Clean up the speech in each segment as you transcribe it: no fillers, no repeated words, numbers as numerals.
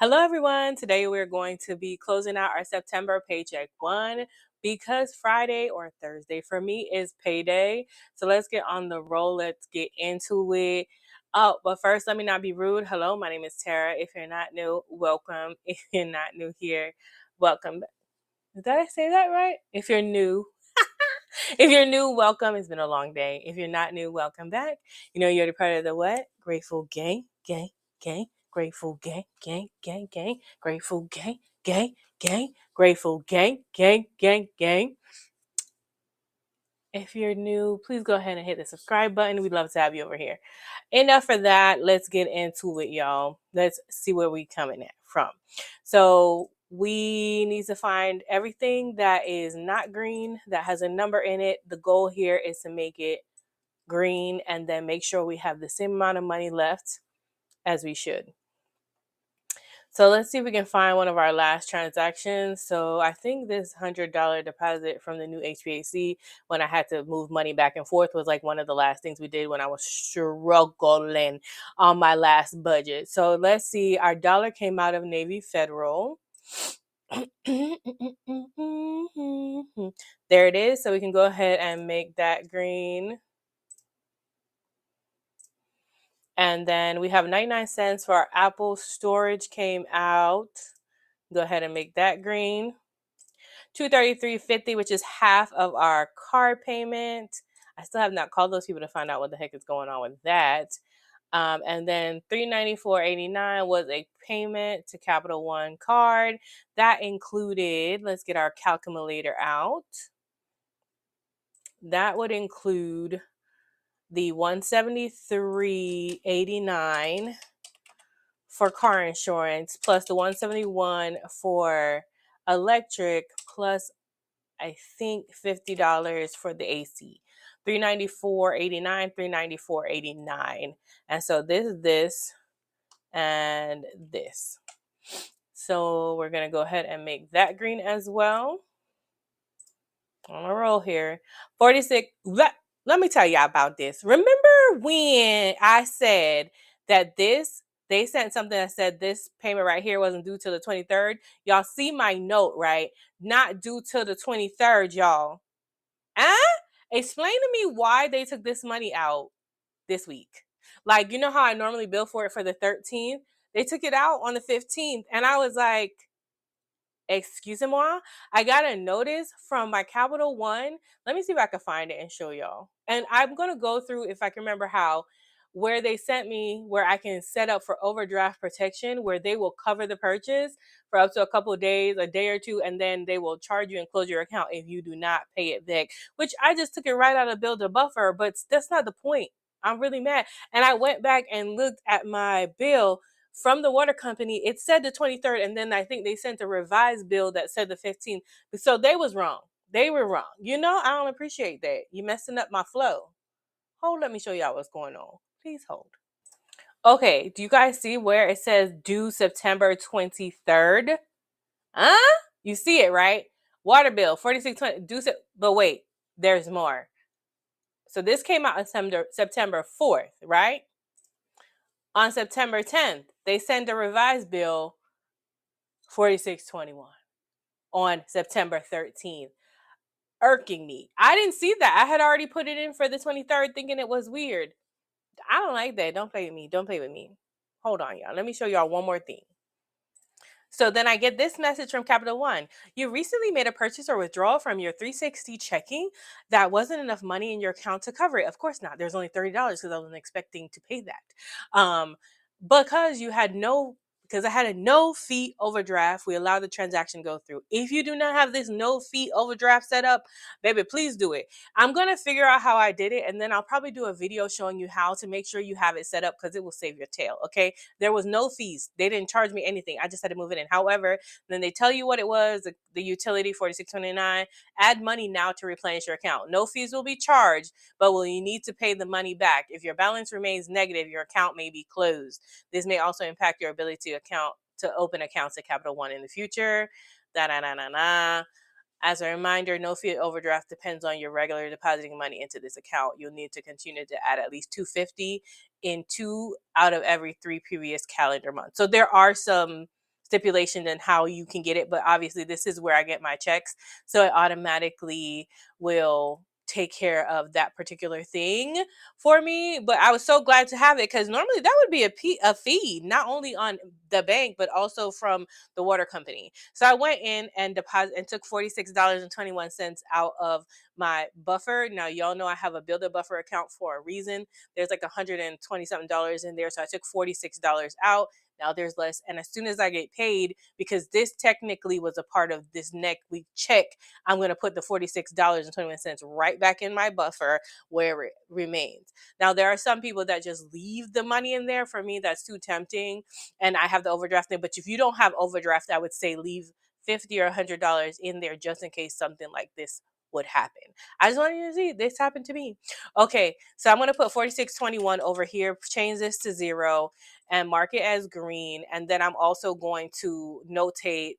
Hello, everyone. Today we're going to be closing out our September paycheck one because Friday or Thursday for me is payday. So let's get on the roll. Let's get into it. Oh, but first, let me not be rude. Hello, my name is Tara. If you're not new, welcome. If you're not new here, welcome. Did I say that right? If you're new, if you're new, welcome. It's been a long day. If you're not new, welcome back. You know, you're the part of the what? Grateful gang, gang, gang. Grateful gang, gang, gang, gang. Grateful gang, gang, gang. Grateful gang, gang, gang, gang. If you're new, please go ahead and hit the subscribe button. We'd love to have you over here. Enough for that. Let's get into it, y'all. Let's see where we coming at from. So we need to find everything that is not green, that has a number in it. The goal here is to make it green and then make sure we have the same amount of money left as we should. So let's see if we can find one of our last transactions. So I think this $100 deposit from the new HVAC when I had to move money back and forth was like one of the last things we did when I was struggling on my last budget. So let's see. Our dollar came out of Navy Federal. There it is. So we can go ahead and make that green. And then we have 99 cents for our Apple storage came out. Go ahead and make that green. $233.50, which is half of our car payment. I still have not called those people to find out what the heck is going on with that. And then $394.89 was a payment to Capital One card. That included, let's get our calculator out. That would include the $173.89 for car insurance, plus the $171 for electric, plus I think $50 for the AC. $394.89, $394.89. And so this, and this. So we're going to go ahead and make that green as well. On a roll here. 46. Let me tell y'all about this. Remember when I said that they sent something that said this payment right here wasn't due till the 23rd? Y'all see my note, right? Not due till the 23rd, y'all. Explain to me why they took this money out this week. Like, you know how I normally bill for it for the 13th? They took it out on the 15th. And I was like, excusez-moi, I got a notice from my Capital One. Let me see if I can find it and show y'all. And I'm going to go through, if I can remember how, where they sent me, where I can set up for overdraft protection, where they will cover the purchase for up to a couple of days, a day or two, and then they will charge you and close your account if you do not pay it back, which I just took it right out of Build a Buffer, but that's not the point. I'm really mad. And I went back and looked at my bill from the water company. It said the 23rd, and then I think they sent a revised bill that said the 15th. So they was wrong. They were wrong. You know, I don't appreciate that. You messing up my flow. Hold, let me show y'all what's going on. Please hold. Okay, do you guys see where it says due September 23rd? Huh? You see it, right? Water bill, 4620, due, but wait, there's more. So this came out on September 4th, right? On September 10th, they send a revised bill 4621 on September 13th. Irking me. I didn't see that. I had already put it in for the 23rd thinking it was weird. I don't like that. Don't play with me. Don't play with me. Hold on, y'all. Let me show y'all one more thing. So then I get this message from Capital One. You recently made a purchase or withdrawal from your 360 checking that wasn't enough money in your account to cover it. Of course not. There's only $30 because I wasn't expecting to pay that. Because you had because I had a no fee overdraft, we allowed the transaction to go through. If you do not have this no fee overdraft set up, baby, please do it. I'm going to figure out how I did it, and then I'll probably do a video showing you how to make sure you have it set up because it will save your tail, okay? There was no fees. They didn't charge me anything. I just had to move it in. However, then they tell you what it was, the utility, $46.29. Add money now to replenish your account. No fees will be charged, but will you need to pay the money back? If your balance remains negative, your account may be closed. This may also impact your ability to open accounts at Capital One in the future. As a reminder, no fee overdraft depends on your regular depositing money into this account. You'll need to continue to add at least $250 in 2 out of every 3 previous calendar months. So there are some stipulation and how you can get it, but obviously this is where I get my checks, so it automatically will take care of that particular thing for me. But I was so glad to have it, because normally that would be a fee, not only on the bank but also from the water company. So I went in and deposit and took $46.21 out of my buffer. Now y'all know I have a build a buffer account for a reason. There's like $120 something in there, so I took $46 out. Now there's less. And as soon as I get paid, because this technically was a part of this next week check, I'm going to put the $46.21 right back in my buffer where it remains. Now, there are some people that just leave the money in there. For me, that's too tempting. And I have the overdraft thing. But if you don't have overdraft, I would say leave $50 or $100 in there just in case something like this would happen. I just wanted you to see this happened to me. Okay, so I'm going to put 4621 over here, change this to 0 and mark it as green. And then I'm also going to notate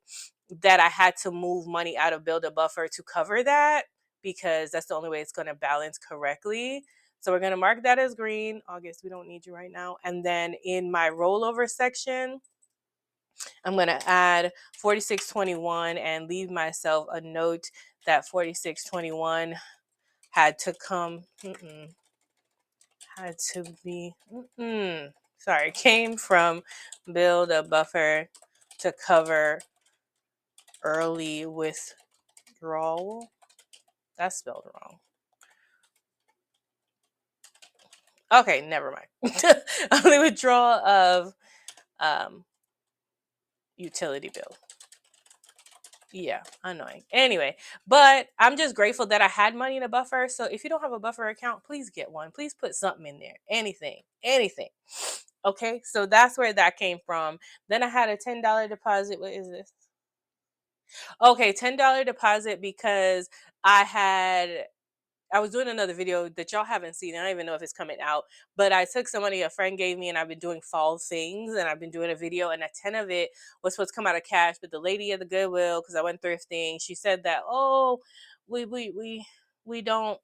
that I had to move money out of build a buffer to cover that, because that's the only way it's going to balance correctly. So we're going to mark that as green. August, we don't need you right now. And then in my rollover section, I'm going to add 4621 and leave myself a note that 4621 had to come, had to be, sorry, came from build a buffer to cover early withdrawal. That's spelled wrong. Okay, never mind. Early withdrawal of utility bill. Yeah, annoying. Anyway, but I'm just grateful that I had money in a buffer. So if you don't have a buffer account, please get one. Please put something in there. Anything. Okay, so that's where that came from. Then I had a $10 deposit. What is this? Okay, $10 deposit because I was doing another video that y'all haven't seen. I don't even know if it's coming out, but I took some money a friend gave me, and I've been doing fall things, and I've been doing a video, and a 10 of it was supposed to come out of cash, but the lady at the Goodwill, because I went thrifting, she said that, oh, we don't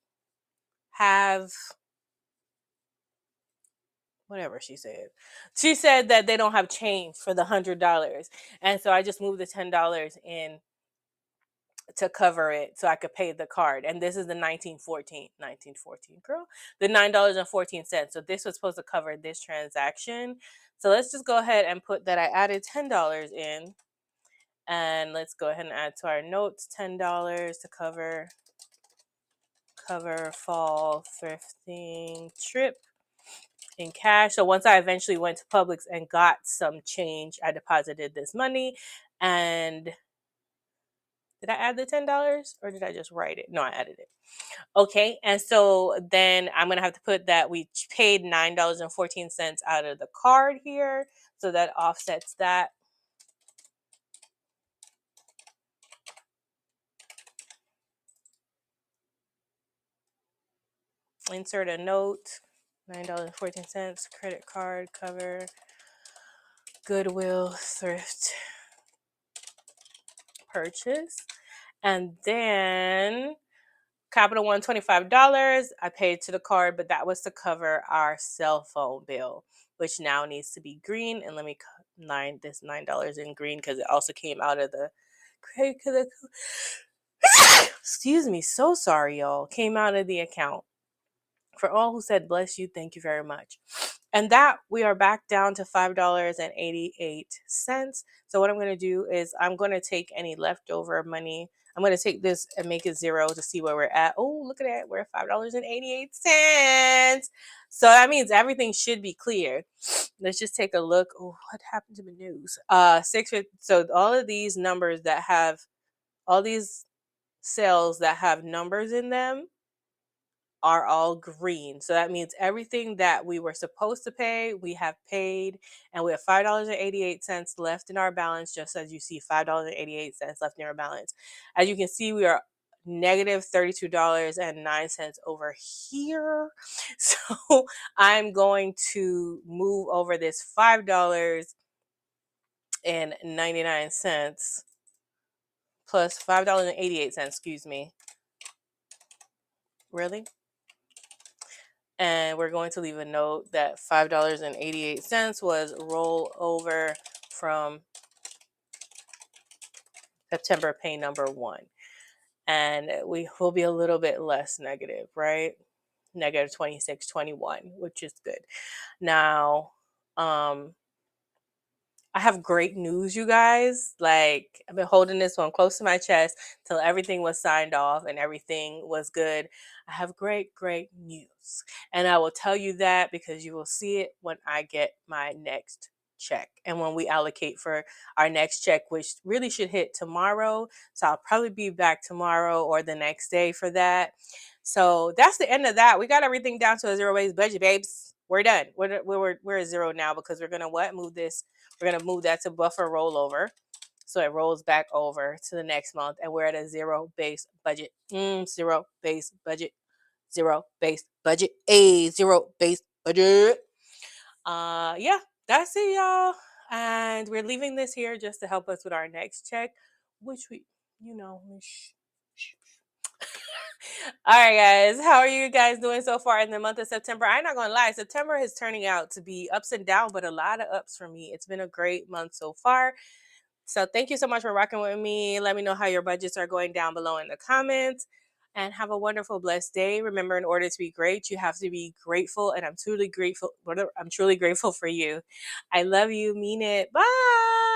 have whatever she said. She said that they don't have change for the $100, and so I just moved the $10 in to cover it so I could pay the card. And this is the 1914, girl, the $9.14. So this was supposed to cover this transaction. So let's just go ahead and put that I added $10 in. And let's go ahead and add to our notes $10 to cover fall thrifting trip in cash. So once I eventually went to Publix and got some change, I deposited this money. And did I add the $10 or did I just write it? No, I added it. Okay, and so then I'm gonna have to put that we paid $9.14 out of the card here, so that offsets that. Insert a note, $9.14, credit card, cover, Goodwill thrift purchase, and then Capital One $25. I paid to the card, but that was to cover our cell phone bill, which now needs to be green. And let me cut this $9 in green because it also came out of the credit. Excuse me, so sorry, y'all. Came out of the account. For all who said bless you, thank you very much. And that we are back down to $5.88. So what I'm going to do is I'm going to take any leftover money. I'm going to take this and make it 0 to see where we're at. Oh, look at that. We're at $5.88. So that means everything should be clear. Let's just take a look. Oh, what happened to the news? So all of these numbers that have all these sales that have numbers in them are all green. So that means everything that we were supposed to pay, we have paid, and we have $5.88 left in our balance, just as you see $5.88 left in our balance. As you can see, we are negative $32.09 over here. So I'm going to move over this $5.99 plus $5.88, excuse me. Really? And we're going to leave a note that $5.88 was roll over from September pay number one. And we will be a little bit less negative, right? Negative 26.21, which is good. Now, I have great news, you guys. Like, I've been holding this one close to my chest till everything was signed off and everything was good. I have great, great news. And I will tell you that because you will see it when I get my next check and when we allocate for our next check, which really should hit tomorrow. So I'll probably be back tomorrow or the next day for that. So that's the end of that. We got everything down to a zero-based budget, babes. We're done. We're at zero now because we're gonna what? Move this. We're gonna move that to buffer rollover, so it rolls back over to the next month, and we're at a zero-based budget. Zero-based budget. Zero-based budget. A zero-based budget. Yeah, that's it, y'all. And we're leaving this here just to help us with our next check, which all right, guys. How are you guys doing so far in the month of September? I'm not gonna lie, September is turning out to be ups and downs, but a lot of ups for me. It's been a great month so far. So thank you so much for rocking with me. Let me know how your budgets are going down below in the comments. And have a wonderful, blessed day. Remember, in order to be great, you have to be grateful. And I'm truly grateful. I'm truly grateful for you. I love you. Mean it. Bye.